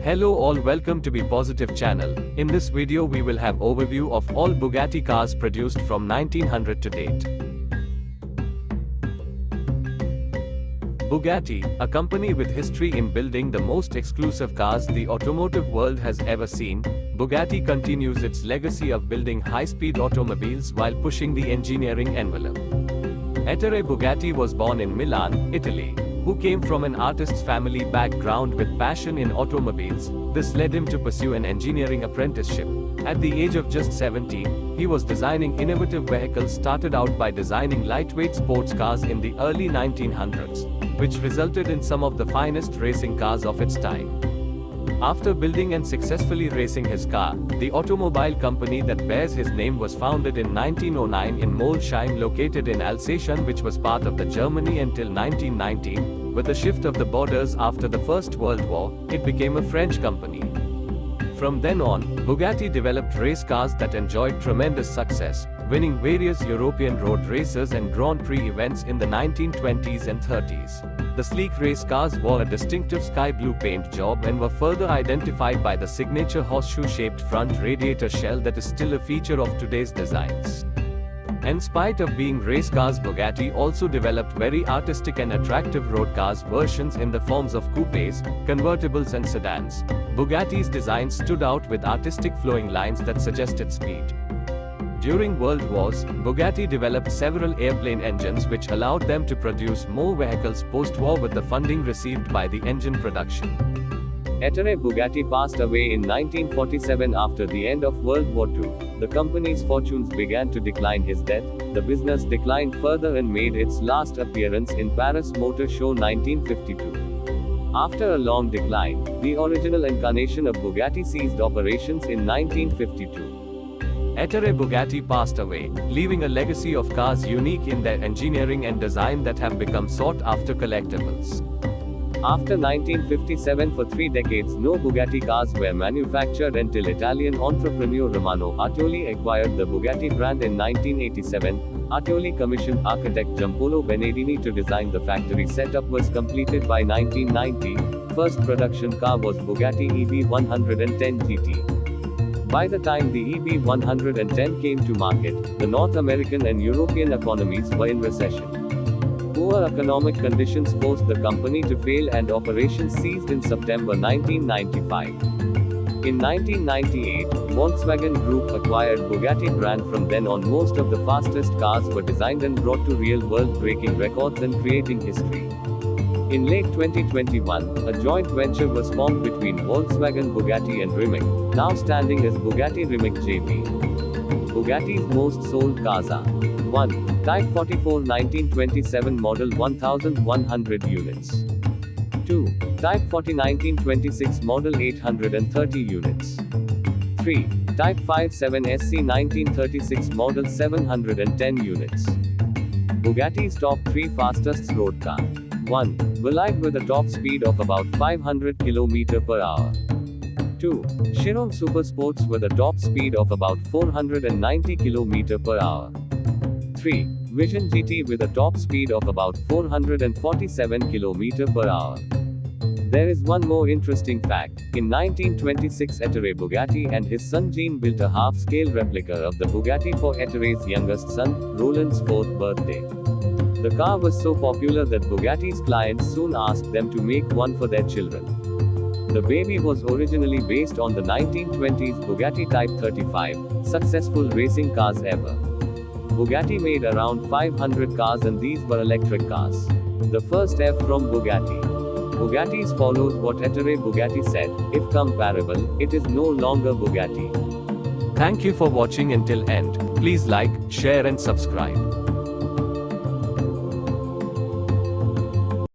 Hello all, welcome to Be Positive channel. In this video we will have overview of all Bugatti cars produced from 1900 to date. Bugatti, a company with history in building the most exclusive cars the automotive world has ever seen, Bugatti continues its legacy of building high-speed automobiles while pushing the engineering envelope. Ettore Bugatti was born in Milan, Italy, who came from an artist's family background with passion in automobiles. This led him to pursue an engineering apprenticeship. At the age of just 17, he was designing innovative vehicles, started out by designing lightweight sports cars in the early 1900s, which resulted in some of the finest racing cars of its time. After building and successfully racing his car, the automobile company that bears his name was founded in 1909 in Molsheim, located in Alsace, which was part of the Germany until 1919. With the shift of the borders after the First World War, it became a French company. From then on, Bugatti developed race cars that enjoyed tremendous success, winning various European road races and Grand Prix events in the 1920s and 30s. The sleek race cars wore a distinctive sky blue paint job and were further identified by the signature horseshoe-shaped front radiator shell that is still a feature of today's designs. In spite of being race cars, Bugatti also developed very artistic and attractive road cars versions in the forms of coupes, convertibles and sedans. Bugatti's designs stood out with artistic flowing lines that suggested speed. During World Wars, Bugatti developed several airplane engines which allowed them to produce more vehicles post-war with the funding received by the engine production. Ettore Bugatti passed away in 1947 after the end of World War II. The company's fortunes began to decline his death. The business declined further and made its last appearance in Paris Motor Show 1952. After a long decline, the original incarnation of Bugatti ceased operations in 1952. Ettore Bugatti passed away, leaving a legacy of cars unique in their engineering and design that have become sought-after collectibles. After 1957, for 3 decades no Bugatti cars were manufactured until Italian entrepreneur Romano Artioli acquired the Bugatti brand in 1987. Artioli commissioned architect Giampaolo Benedini to design the factory setup was completed by 1990. First production car was Bugatti EB110 GT. By the time the EB110 came to market, the North American and European economies were in recession. Poor economic conditions forced the company to fail and operations ceased in September 1995. In 1998, Volkswagen Group acquired Bugatti brand. From then on, most of the fastest cars were designed and brought to real world, breaking records and creating history. In late 2021, a joint venture was formed between Volkswagen Bugatti and Rimac, now standing as Bugatti Rimac JV. Bugatti's most sold cars are 1. Type 44 1927 model 1100 units. 2. Type 40 1926 model 830 units. 3. Type 57 SC 1936 model 710 units. Bugatti's top 3 fastest road car. 1. Bolide with a top speed of about 500 km per hour. 2. Chiron Super Sports with a top speed of about 490 km per hour. 3. Vision GT with a top speed of about 447 km per hour. There is one more interesting fact. In 1926, Ettore Bugatti and his son Jean built a half-scale replica of the Bugatti for Ettore's youngest son, Roland's 4th birthday. The car was so popular that Bugatti's clients soon asked them to make one for their children. The baby was originally based on the 1920s Bugatti Type 35, successful racing cars ever. Bugatti made around 500 cars and these were electric cars. The first F from Bugatti. Bugatti's follows what Ettore Bugatti said, if comparable, it is no longer Bugatti. Thank you for watching until end. Please like, share and subscribe.